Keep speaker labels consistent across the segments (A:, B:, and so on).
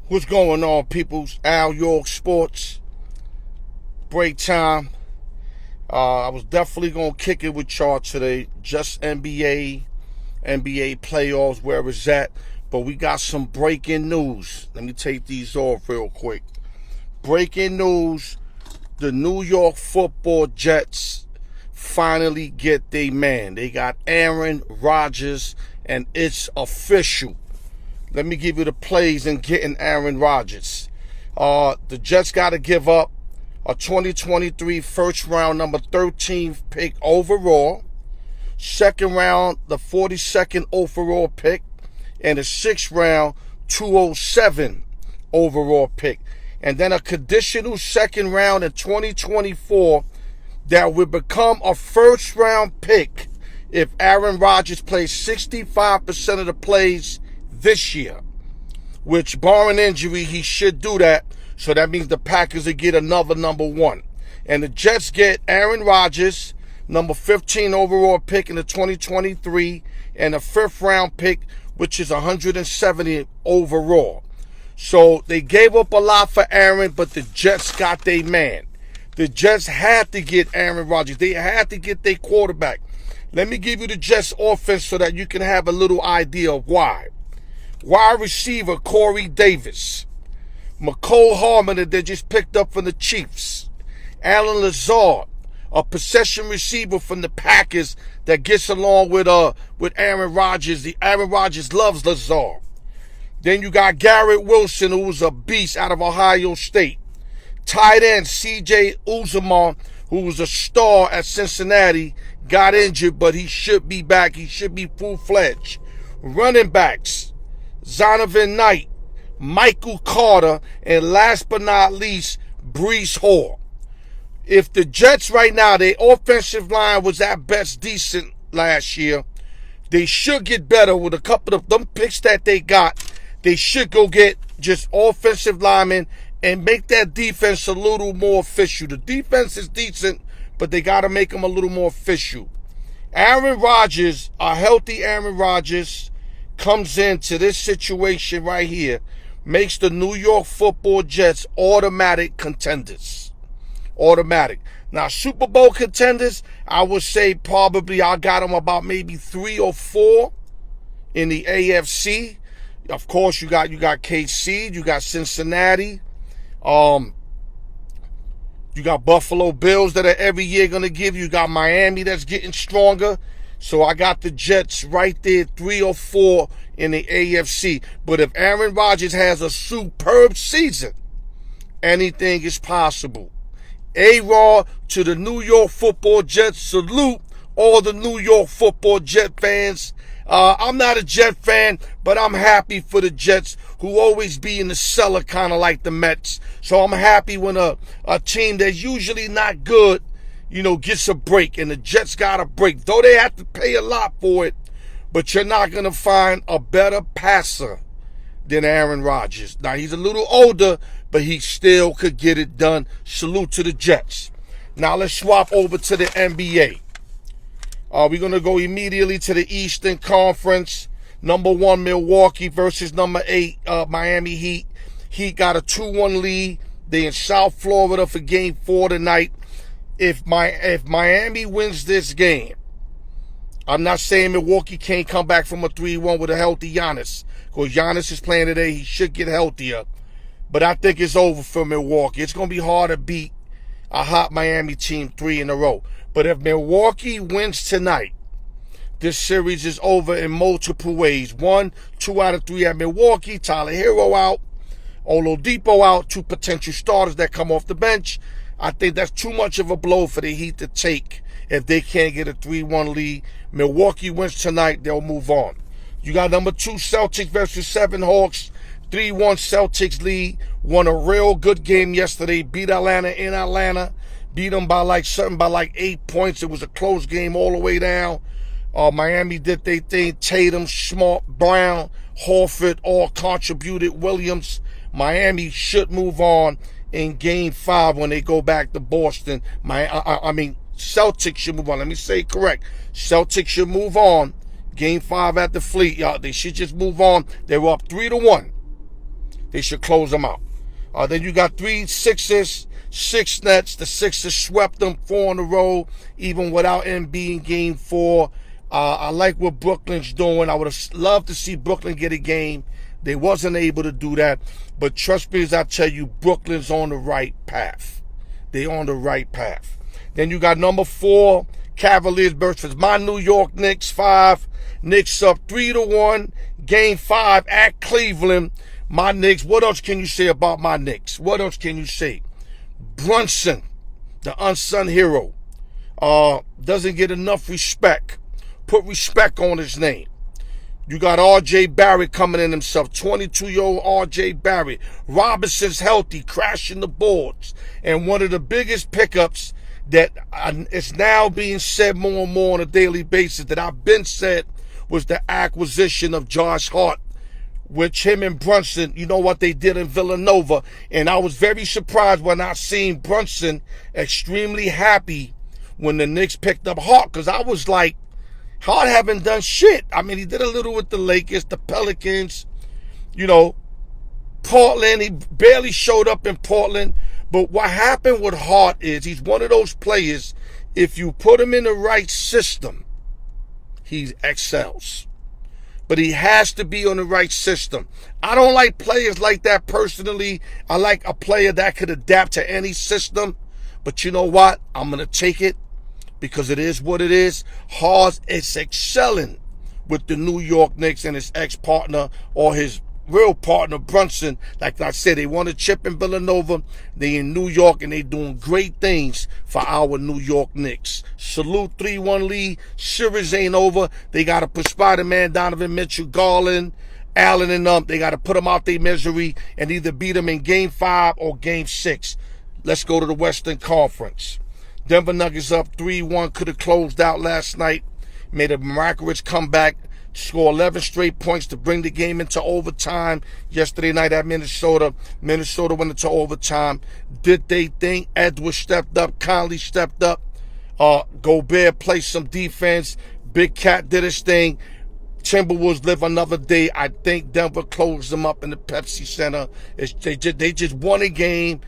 A: What's going on, peoples? Al York Sports. Break time. I was definitely going to kick it with y'all today. Just NBA playoffs, where it's at. But we got some breaking news. Let me take these off real quick. Breaking news. The New York Football Jets finally get their man. They got Aaron Rodgers, and it's official. Let me give you the plays in getting Aaron Rodgers. The Jets got to give up a 2023 first round number 13 pick overall, second round the 42nd overall pick, and the sixth round 207 overall pick. And then a conditional second round in 2024 that will become a first round pick if Aaron Rodgers plays 65% of the plays this year, which barring injury, he should do that. So that means the Packers will get another number one. And the Jets get Aaron Rodgers, number 15 overall pick in the 2023, and a fifth round pick, which is 170 overall. So they gave up a lot for Aaron, but the Jets got their man. The Jets had to get Aaron Rodgers. They had to get their quarterback. Let me give you the Jets offense so that you can have a little idea of why. Wide receiver Corey Davis, Mecole Hardman that they just picked up from the Chiefs, Allen Lazard, a possession receiver from the Packers that gets along with Aaron Rodgers. Aaron Rodgers loves Lazard. Then you got Garrett Wilson, who's a beast out of Ohio State. Tight end C.J. Uzomah, who was a star at Cincinnati, got injured, but he should be back. He should be full-fledged. Running backs Zonovan Knight, Michael Carter, and last but not least, Breece Hall. If the Jets right now, their offensive line was at best decent last year, they should get better with a couple of them picks that they got. They should go get just offensive linemen and make that defense a little more official. The defense is decent, but they got to make them a little more official. Aaron Rodgers, a healthy Aaron Rodgers, comes into this situation right here, makes the New York Football Jets automatic contenders. Automatic. Now, Super Bowl contenders, I would say probably I got them about maybe 3 or 4 in the AFC. Of course, you got KC, you got Cincinnati, you got Buffalo Bills that are every year going to give you. You got Miami that's getting stronger. So I got the Jets right there, 3 or 4 in the AFC. But if Aaron Rodgers has a superb season, anything is possible. A-Raw to the New York Football Jets. Salute all the New York Football Jet fans. I'm not a Jet fan, but I'm happy for the Jets, who always be in the cellar kind of like the Mets. So I'm happy when a team that's usually not good, gets a break, and the Jets got a break. Though they have to pay a lot for it, but you're not going to find a better passer than Aaron Rodgers. Now, he's a little older, but he still could get it done. Salute to the Jets. Now, let's swap over to the NBA. We're going to go immediately to the Eastern Conference. Number 1, Milwaukee versus number 8, Miami Heat. Heat got a 2-1 lead. They're in South Florida for Game 4 tonight. If Miami wins this game, I'm not saying Milwaukee can't come back from a 3-1 with a healthy Giannis, because Giannis is playing today. He should get healthier. But I think it's over for Milwaukee. It's going to be hard to beat a hot Miami team 3 in a row. But if Milwaukee wins tonight, this series is over in multiple ways. 1, 2 out of 3 at Milwaukee. Tyler Hero out. Oladipo out. 2 potential starters that come off the bench. I think that's too much of a blow for the Heat to take if they can't get a 3-1 lead. Milwaukee wins tonight, they'll move on. You got number 2 Celtics versus 7 Hawks. 3-1 Celtics lead. Won a real good game yesterday. Beat Atlanta in Atlanta. Beat them by like 8 points. It was a close game all the way down. Miami did their thing. Tatum, Smart, Brown, Horford all contributed. Williams. Miami should move on in Game 5 when they go back to Boston. Celtics should move on. Let me say it correct. Celtics should move on. Game 5 at the Fleet, y'all. They should just move on. They were up 3-1. They should close them out. Then you got 3 Sixers, 6 Nets. The Sixers swept them 4 in a row, even without Embiid in game 4. I like what Brooklyn's doing. I would have loved to see Brooklyn get a game. They wasn't able to do that. But trust me as I tell you, Brooklyn's on the right path. They on the right path. Then you got number 4, Cavaliers versus my New York Knicks, 5. Knicks up 3-1. Game 5 at Cleveland. My Knicks, what else can you say about my Knicks? What else can you say? Brunson, the unsung hero, doesn't get enough respect. Put respect on his name. You got R.J. Barrett coming in himself, 22-year-old R.J. Barrett. Robinson's healthy, crashing the boards. And one of the biggest pickups that is now being said more and more on a daily basis that I've been said was the acquisition of Josh Hart. Which him and Brunson, you know what they did in Villanova. And I was very surprised when I seen Brunson extremely happy when the Knicks picked up Hart. Because I was like, Hart haven't done shit. I mean, he did a little with the Lakers, the Pelicans, Portland. He barely showed up in Portland. But what happened with Hart is he's one of those players, if you put him in the right system, he excels. But he has to be on the right system. I don't like players like that personally. I like a player that could adapt to any system. But you know what? I'm going to take it because it is what it is. Hart is excelling with the New York Knicks and his ex-partner or his real partner, Brunson. Like I said, they won a chip in Villanova. They in New York, and they doing great things for our New York Knicks. Salute 3-1 lead. Series ain't over. They got to put Spider-Man, Donovan Mitchell, Garland, Allen, and them. They got to put them out their misery and either beat them in Game 5 or Game 6. Let's go to the Western Conference. Denver Nuggets up 3-1. Could have closed out last night. Made a miraculous comeback. Score 11 straight points to bring the game into overtime yesterday night at Minnesota. Minnesota went into overtime. Did they think Edwards stepped up? Conley stepped up. Gobert played some defense. Big Cat did his thing. Timberwolves live another day. I think Denver closed them up in the Pepsi Center. They just won a game.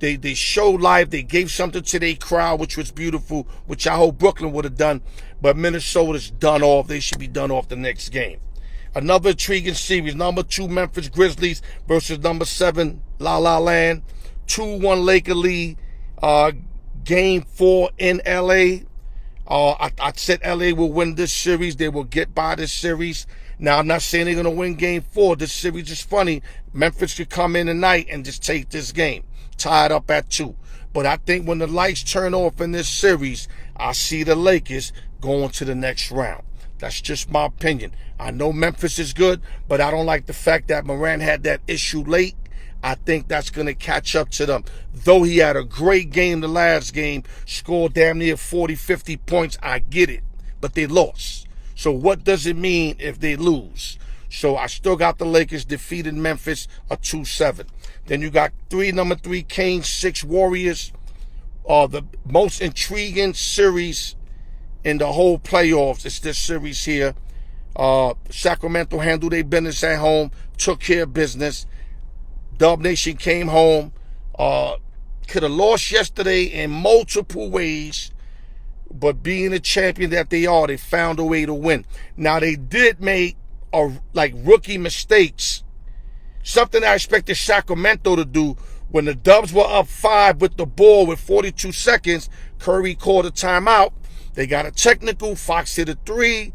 A: They showed life. They gave something to their crowd, which was beautiful, which I hope Brooklyn would have done. But Minnesota's done off. They should be done off the next game. Another intriguing series. Number 2, Memphis Grizzlies versus number 7, La La Land. 2-1 Laker lead. Game 4 in L.A. I said L.A. will win this series. They will get by this series. Now, I'm not saying they're going to win Game 4. This series is funny. Memphis could come in tonight and just take this game. Tied up at 2. But I think when the lights turn off in this series, I see the Lakers going to the next round. That's just my opinion. I know Memphis is good, but I don't like the fact that Morant had that issue late. I think that's going to catch up to them. Though he had a great game the last game, scored damn near 40, 50 points, I get it. But they lost. So what does it mean if they lose? So I still got the Lakers defeated Memphis a 2-7. Then you got number 3 Kings, 6 Warriors. The most intriguing series in the whole playoffs is this series here. Sacramento handled their business at home, took care of business. Dub Nation came home. Could have lost yesterday in multiple ways, but being the champion that they are, they found a way to win. Now, they did make rookie mistakes. Something I expected Sacramento to do when the Dubs were up 5 with the ball with 42 seconds. Curry called a timeout. They got a technical. Fox hit a 3.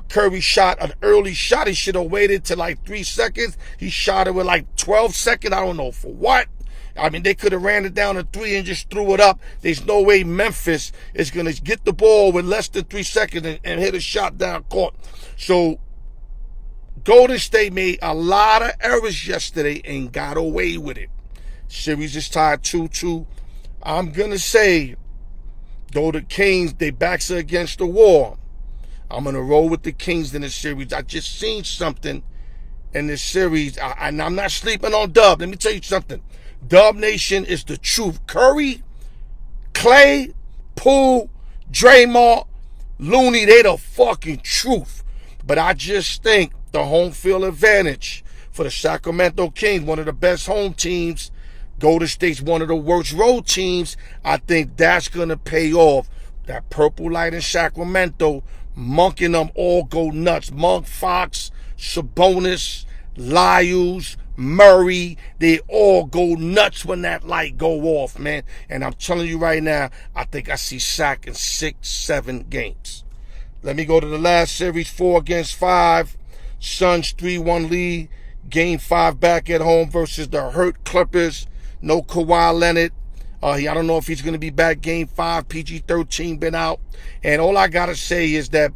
A: Curry shot an early shot. He should have waited till 3 seconds. He shot it with 12 seconds. I don't know for what. I mean, they could have ran it down to 3 and just threw it up. There's no way Memphis is going to get the ball with less than 3 seconds and hit a shot down court. So Golden State made a lot of errors yesterday and got away with it. Series is tied 2-2. I'm going to say, though the Kings, they backs are against the wall, I'm going to roll with the Kings in this series. I just seen something in this series, and I'm not sleeping on Dub. Let me tell you something. Dub Nation is the truth. Curry, Clay, Poole, Draymond, Looney, they the fucking truth. But I just think the home field advantage for the Sacramento Kings, one of the best home teams. Golden State's one of the worst road teams. I think that's going to pay off. That purple light in Sacramento, Monk and them all go nuts. Monk, Fox, Sabonis, Lyles, Murray, they all go nuts when that light go off, man. And I'm telling you right now, I think I see Sac in 6-7 games. Let me go to the last series, 4-5. Suns 3-1 lead. Game 5 back at home versus the hurt Clippers. No Kawhi Leonard. I don't know if he's going to be back game 5. PG-13 been out. And all I got to say is that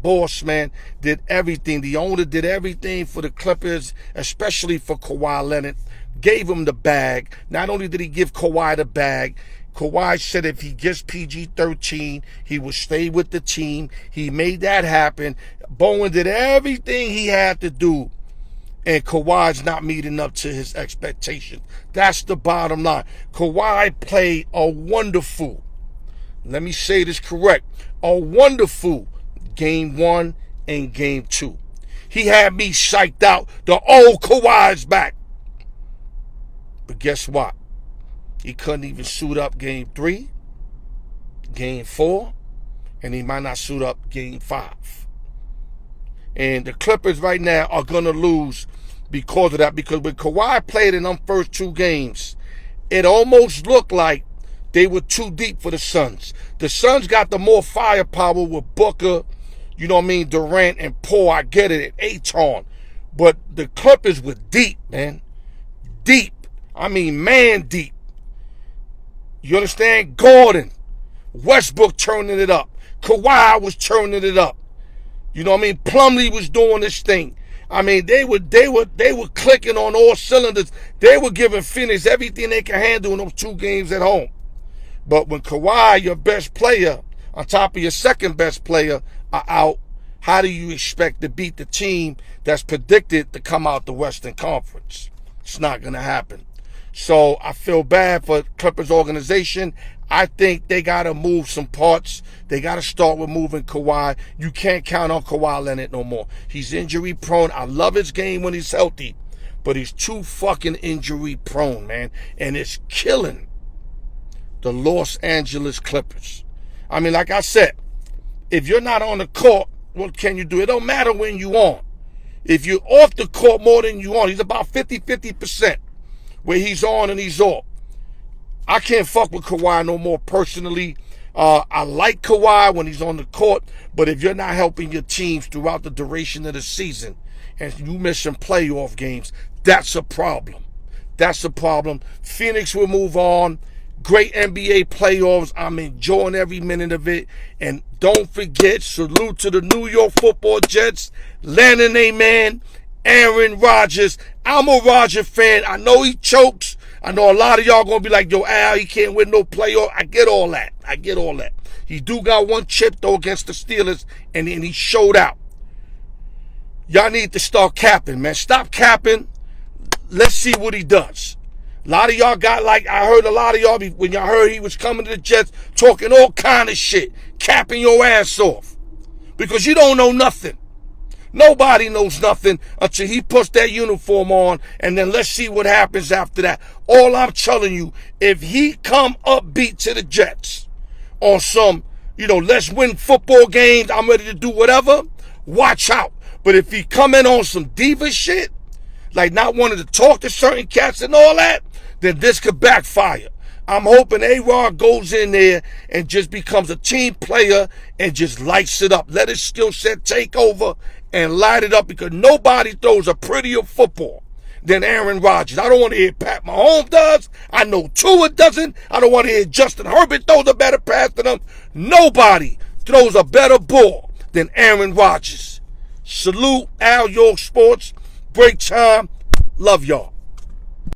A: boss, man, did everything. The owner did everything for the Clippers, especially for Kawhi Leonard. Gave him the bag. Not only did he give Kawhi the bag, Kawhi said if he gets PG-13, he will stay with the team. He made that happen. Bowen did everything he had to do. And Kawhi's not meeting up to his expectations. That's the bottom line. Kawhi played a wonderful, let me say this correct, a wonderful game 1 and game 2. He had me psyched out. The old Kawhi's back. But guess what? He couldn't even suit up game 3, game 4, and he might not suit up game 5. And the Clippers right now are going to lose because of that. Because when Kawhi played in them first 2 games, it almost looked like they were too deep for the Suns. The Suns got the more firepower with Booker, you know what I mean, Durant and Paul. I get it, and Ayton. But the Clippers were deep, man. Deep. I mean, man deep. You understand? Gordon, Westbrook turning it up. Kawhi was turning it up. You know what I mean? Plumlee was doing this thing. I mean, they were clicking on all cylinders. They were giving Phoenix everything they can handle in those 2 games at home. But when Kawhi, your best player, on top of your second best player, are out, how do you expect to beat the team that's predicted to come out the Western Conference? It's not going to happen. So I feel bad for Clippers organization. I think they got to move some parts. They got to start with moving Kawhi. You can't count on Kawhi Leonard no more. He's injury prone. I love his game when he's healthy, but he's too fucking injury prone, man. And it's killing the Los Angeles Clippers. I mean, like I said, if you're not on the court, what can you do? It don't matter when you on. If you're off the court more than you on, he's about 50% where he's on and he's off. I can't fuck with Kawhi no more personally. I like Kawhi when he's on the court, but if you're not helping your teams throughout the duration of the season and you missing playoff games, that's a problem. That's a problem. Phoenix will move on. Great NBA playoffs. I'm enjoying every minute of it. And don't forget, salute to the New York Football Jets. Landon, amen. Aaron Rodgers. I'm a Rodgers fan. I know he chokes. I know a lot of y'all going to be like, yo, Al, he can't win no playoff. I get all that. He do got one chip, though, against the Steelers, and he showed out. Y'all need to start capping, man. Stop capping. Let's see what he does. A lot of y'all got like, I heard a lot of y'all, when y'all heard he was coming to the Jets, talking all kind of shit, capping your ass off. Because you don't know nothing. Nobody knows nothing until he puts that uniform on, and then let's see what happens after that. All I'm telling you, if he come upbeat to the Jets on some, let's win football games, I'm ready to do whatever, watch out. But if he come in on some diva shit, like not wanting to talk to certain cats and all that, then this could backfire. I'm hoping A-Rod goes in there and just becomes a team player and just lights it up. Let his skill set take over and light it up, because nobody throws a prettier football than Aaron Rodgers. I don't want to hear Pat Mahomes does. I know Tua doesn't. I don't want to hear Justin Herbert throws a better pass than him. Nobody throws a better ball than Aaron Rodgers. Salute Al York Sports. Break time. Love y'all.